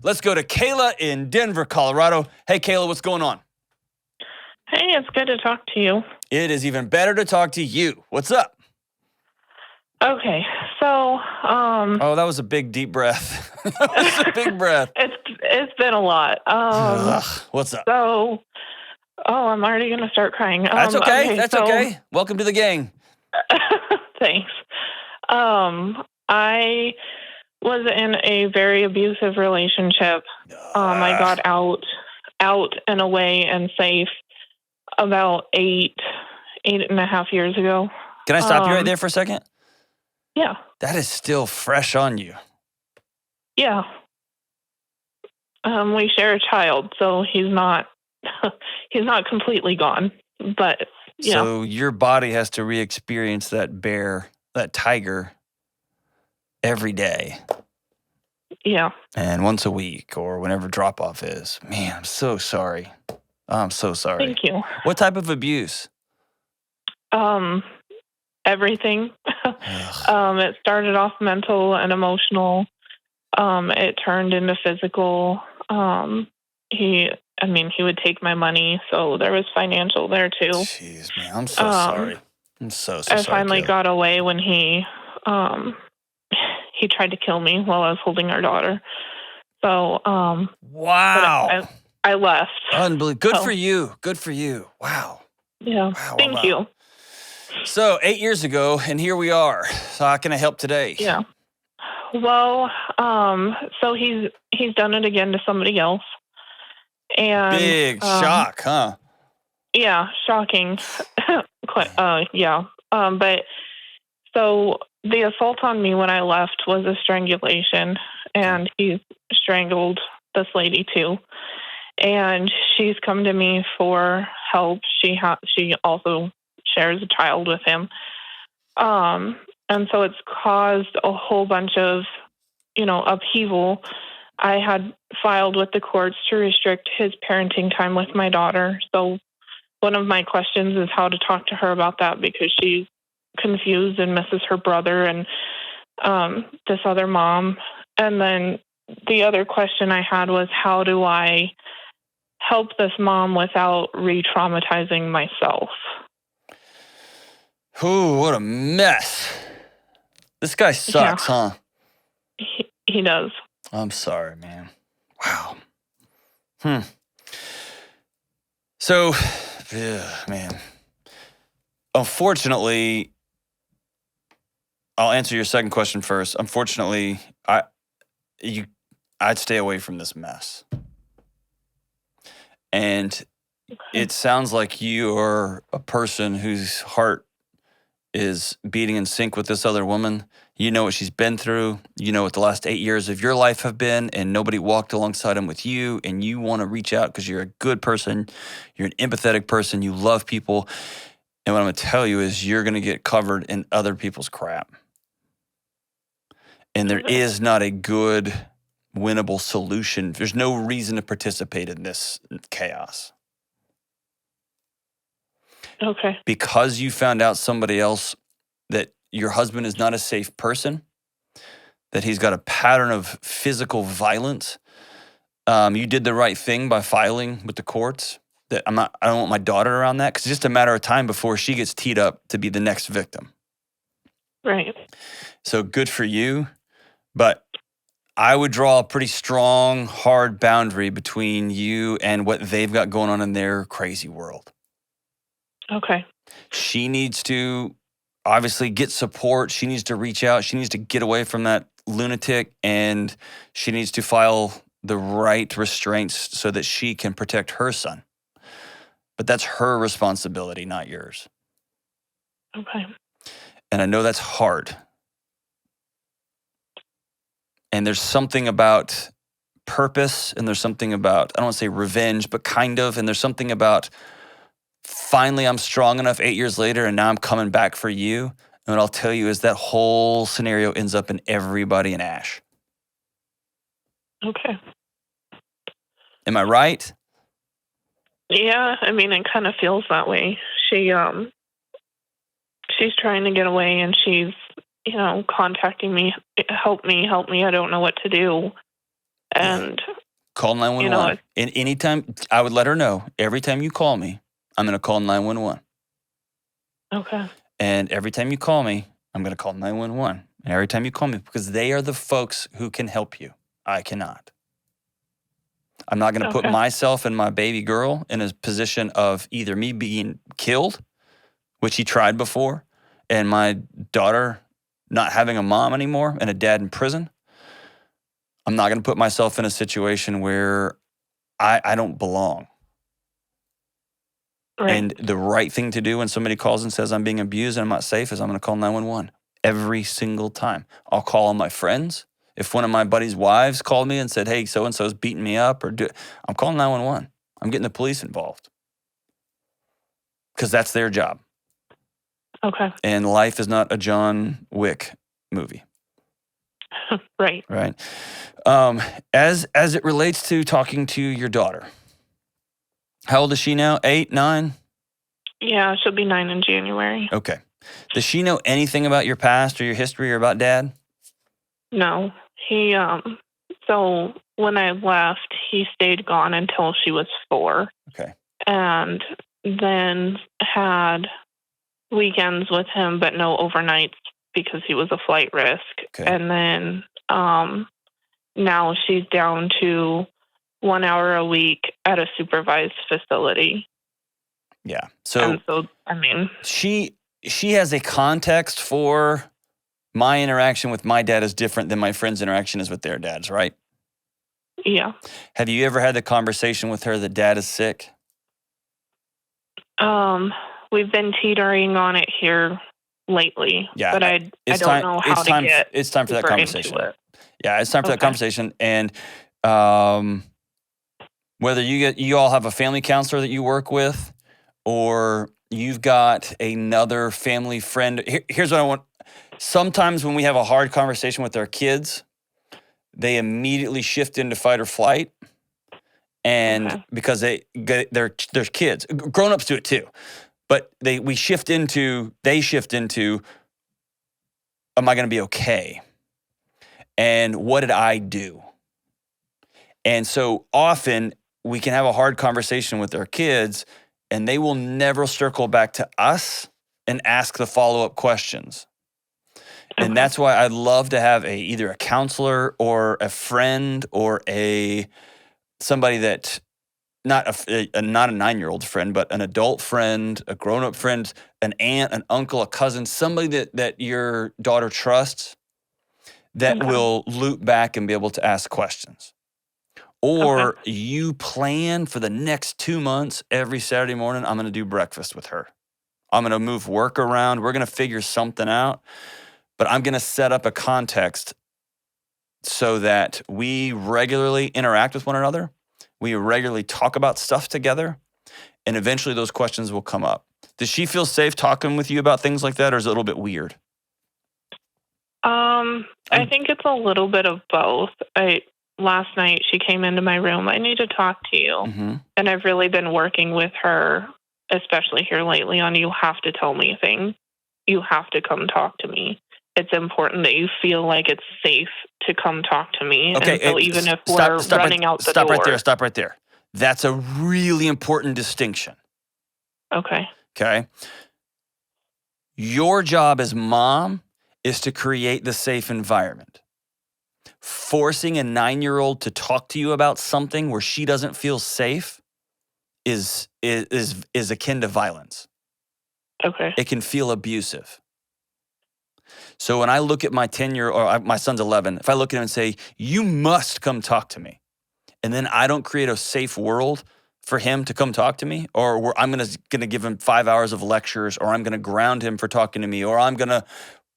Let's go to Kayla in Denver, Colorado. Hey, Kayla, what's going on? Hey, it's good to talk to you. It is even better to talk to you. What's up? Okay, so Oh, that was a big, deep breath. That was a big breath. it's been a lot. What's up? So, I'm already gonna start crying. That's okay. That's okay. Welcome to the gang. Thanks. I was in a very abusive relationship. I got out and away and safe about 8.5 years ago. Can I stop you right there for a second? Yeah. That is still fresh on you. Yeah. We share a child, so he's not completely gone. But yeah. So your body has to re-experience that bear, that tiger, every day. Yeah. And once a week or whenever drop-off is. Man, I'm so sorry. I'm so sorry. Thank you. What type of abuse? Everything. It started off mental and emotional. It turned into physical. He would take my money, so there was financial there too. Jeez, man, I'm so sorry. I'm so sorry. I finally Kayla. got away when he tried to kill me while I was holding our daughter. So wow. I left. Unbelievable. Good for you. Good for you. Wow. Yeah. Wow, Thank you. So 8 years ago, and here we are. So how can I help today? Yeah. Well, so he's done it again to somebody else. And big shock, huh? Yeah, shocking. Yeah. But so the assault on me when I left was a strangulation, and he strangled this lady too. And she's come to me for help. She also shares a child with him. And so it's caused a whole bunch of, upheaval. I had filed with the courts to restrict his parenting time with my daughter. So one of my questions is how to talk to her about that, because she's confused and misses her brother and this other mom. And then the other question I had was, how do I help this mom without re-traumatizing myself? Ooh, what a mess. This guy sucks, huh? He does. I'm sorry, man. Wow. So, man. Unfortunately, I'll answer your second question first. Unfortunately, I'd stay away from this mess. And it sounds like you are a person whose heart is beating in sync with this other woman. You know what she's been through. You know what the last 8 years of your life have been, and nobody walked alongside him with you, and you want to reach out because you're a good person. You're an empathetic person. You love people. And what I'm going to tell you is you're going to get covered in other people's crap. And there is not a good, winnable solution. There's no reason to participate in this chaos. Okay. Because you found out somebody else that your husband is not a safe person, that he's got a pattern of physical violence, you did the right thing by filing with the courts. That I don't want my daughter around that, because it's just a matter of time before she gets teed up to be the next victim. Right. So good for you, but I would draw a pretty strong, hard boundary between you and what they've got going on in their crazy world. Okay. She needs to obviously get support. She needs to reach out. She needs to get away from that lunatic, and she needs to file the right restraints so that she can protect her son. But that's her responsibility, not yours. Okay. And I know that's hard. And there's something about purpose, and there's something about, I don't want to say revenge, but kind of, and there's something about finally I'm strong enough 8 years later, and now I'm coming back for you. And what I'll tell you is that whole scenario ends up in everybody in ash. Okay. Am I right? Yeah, it kind of feels that way. She's trying to get away, and she's, contacting me, help me, I don't know what to do. And, Call you know, 911. And anytime, I would let her know, every time you call me, I'm going to call 911. okay. And every time you call me, I'm going to call 911. And every time you call me, because they are the folks who can help you. I cannot. I'm not going to put Okay. myself and my baby girl in a position of either me being killed, which he tried before, and my daughter not having a mom anymore and a dad in prison. I'm not going to put myself in a situation where I don't belong. Right. And the right thing to do when somebody calls and says I'm being abused and I'm not safe is I'm going to call 911 every single time. I'll call on my friends. If one of my buddy's wives called me and said, hey, so-and-so's beating me up, I'm calling 911. I'm getting the police involved because that's their job. Okay. And life is not a John Wick movie. Right. Right. As it relates to talking to your daughter, how old is she now? 8, 9? Yeah, she'll be 9 in January. Okay. Does she know anything about your past or your history or about dad? No. He, so when I left, he stayed gone until she was 4. Okay. And then had weekends with him, but no overnights because he was a flight risk. Okay. And then now she's down to 1 hour a week at a supervised facility. Yeah. So I mean, she has a context for my interaction with my dad is different than my friend's interaction is with their dads, right? yeah. Have you ever had the conversation with her that dad is sick? We've been teetering on it here lately. Yeah, but I don't know how to get. It's time for that deeper into conversation. it. Yeah, it's time for that Okay. conversation. And whether you all have a family counselor that you work with, or you've got another family friend. Here's what I want. Sometimes when we have a hard conversation with our kids, they immediately shift into fight or flight. And Okay. because they're kids, grown-ups do it too. But they shift into, am I going to be okay? And what did I do? And so often we can have a hard conversation with our kids and they will never circle back to us and ask the follow-up questions. And that's why I'd love to have either a counselor or a friend or somebody that not a 9-year-old friend, but an adult friend, a grown-up friend, an aunt, an uncle, a cousin, somebody that your daughter trusts that will loop back and be able to ask questions. Or you plan for the next 2 months, every Saturday morning, I'm going to do breakfast with her. I'm going to move work around. We're going to figure something out. But I'm going to set up a context so that we regularly interact with one another. We regularly talk about stuff together. And eventually those questions will come up. Does she feel safe talking with you about things like that, or is it a little bit weird? I think it's a little bit of both. Last night she came into my room. I need to talk to you. Mm-hmm. And I've really been working with her, especially here lately, on you have to tell me things. You have to come talk to me. It's important that you feel like it's safe to come talk to me. Okay. And so even if we're running out the door. Stop right there. That's a really important distinction. Okay. Okay. Your job as mom is to create the safe environment. Forcing a 9-year-old to talk to you about something where she doesn't feel safe is akin to violence. Okay. It can feel abusive. So when I look at my 10-year-old, or my son's 11, if I look at him and say, you must come talk to me, and then I don't create a safe world for him to come talk to me, or I'm gonna give him 5 hours of lectures, or I'm gonna ground him for talking to me, or I'm gonna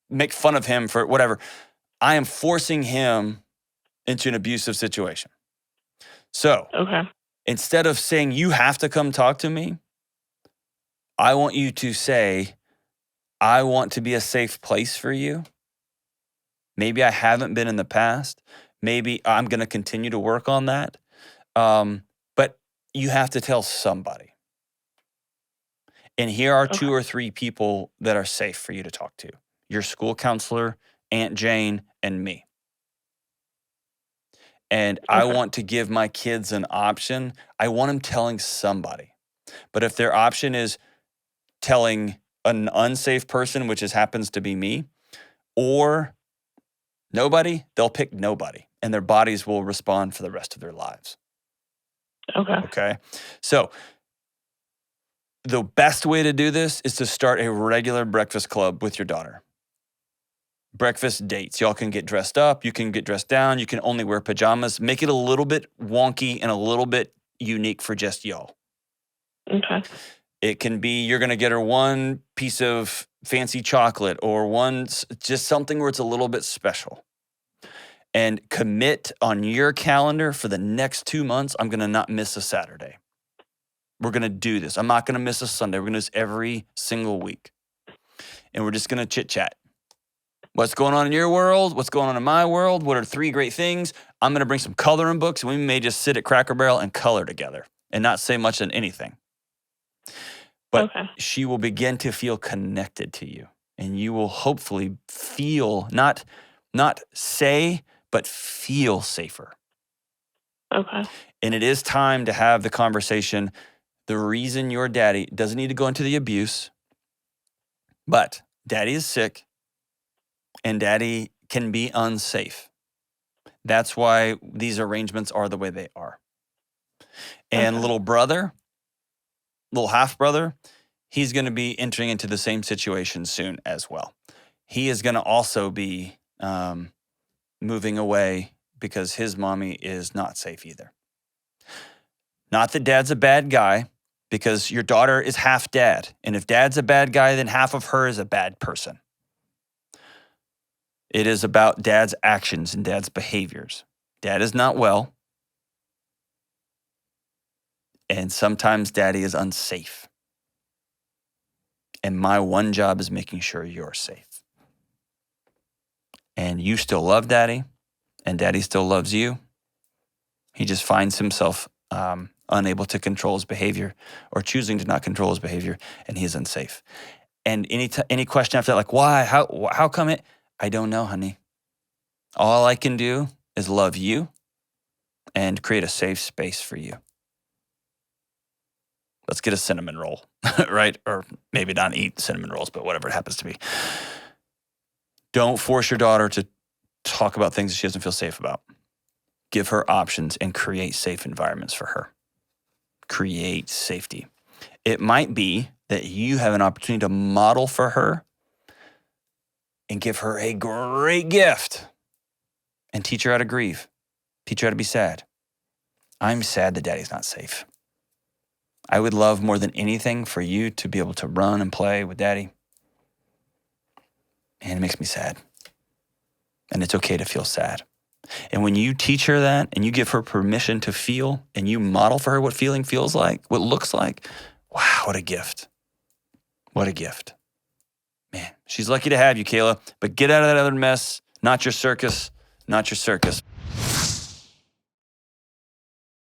make fun of him for whatever, I am forcing him into an abusive situation. So instead of saying, you have to come talk to me, I want you to say, I want to be a safe place for you. Maybe I haven't been in the past. Maybe I'm going to continue to work on that. But you have to tell somebody. And here are 2 or 3 people that are safe for you to talk to. Your school counselor, Aunt Jane, and me. And I Okay. want to give my kids an option. I want them telling somebody. But if their option is telling an unsafe person, which happens to be me, or nobody, they'll pick nobody. And their bodies will respond for the rest of their lives. Okay. Okay? So the best way to do this is to start a regular breakfast club with your daughter. Breakfast dates. Y'all can get dressed up. You can get dressed down. You can only wear pajamas. Make it a little bit wonky and a little bit unique for just y'all. Okay. It can be you're going to get her one piece of fancy chocolate or just something where it's a little bit special. And commit on your calendar for the next 2 months, I'm going to not miss a Saturday. We're going to do this. I'm not going to miss a Sunday. We're going to do this every single week. And we're just going to chit chat. What's going on in your world? What's going on in my world? What are 3 great things? I'm going to bring some coloring books, and we may just sit at Cracker Barrel and color together and not say much on anything. But Okay. she will begin to feel connected to you, and you will hopefully feel, not say, but feel safer. Okay. And it is time to have the conversation. The reason your daddy doesn't need to go into the abuse, but daddy is sick and daddy can be unsafe. That's why these arrangements are the way they are. And Okay. little half brother, he's going to be entering into the same situation soon as well. He is going to also be moving away because his mommy is not safe either. Not that dad's a bad guy, because your daughter is half dad. And if dad's a bad guy, then half of her is a bad person. It is about dad's actions and dad's behaviors. Dad is not well. And sometimes daddy is unsafe. And my one job is making sure you're safe. And you still love daddy, and daddy still loves you. He just finds himself unable to control his behavior, or choosing to not control his behavior, and he's unsafe. And any question after that, like, why, how come it? I don't know, honey. All I can do is love you and create a safe space for you. Let's get a cinnamon roll, right? Or maybe not eat cinnamon rolls, but whatever it happens to be. Don't force your daughter to talk about things that she doesn't feel safe about. Give her options and create safe environments for her. Create safety. It might be that you have an opportunity to model for her and give her a great gift and teach her how to grieve. Teach her how to be sad. I'm sad that daddy's not safe. I would love more than anything for you to be able to run and play with daddy. And it makes me sad. And it's okay to feel sad. And when you teach her that and you give her permission to feel and you model for her what feeling feels like, what looks like, wow, what a gift. What a gift. Man, she's lucky to have you, Kayla. But get out of that other mess. Not your circus. Not your circus.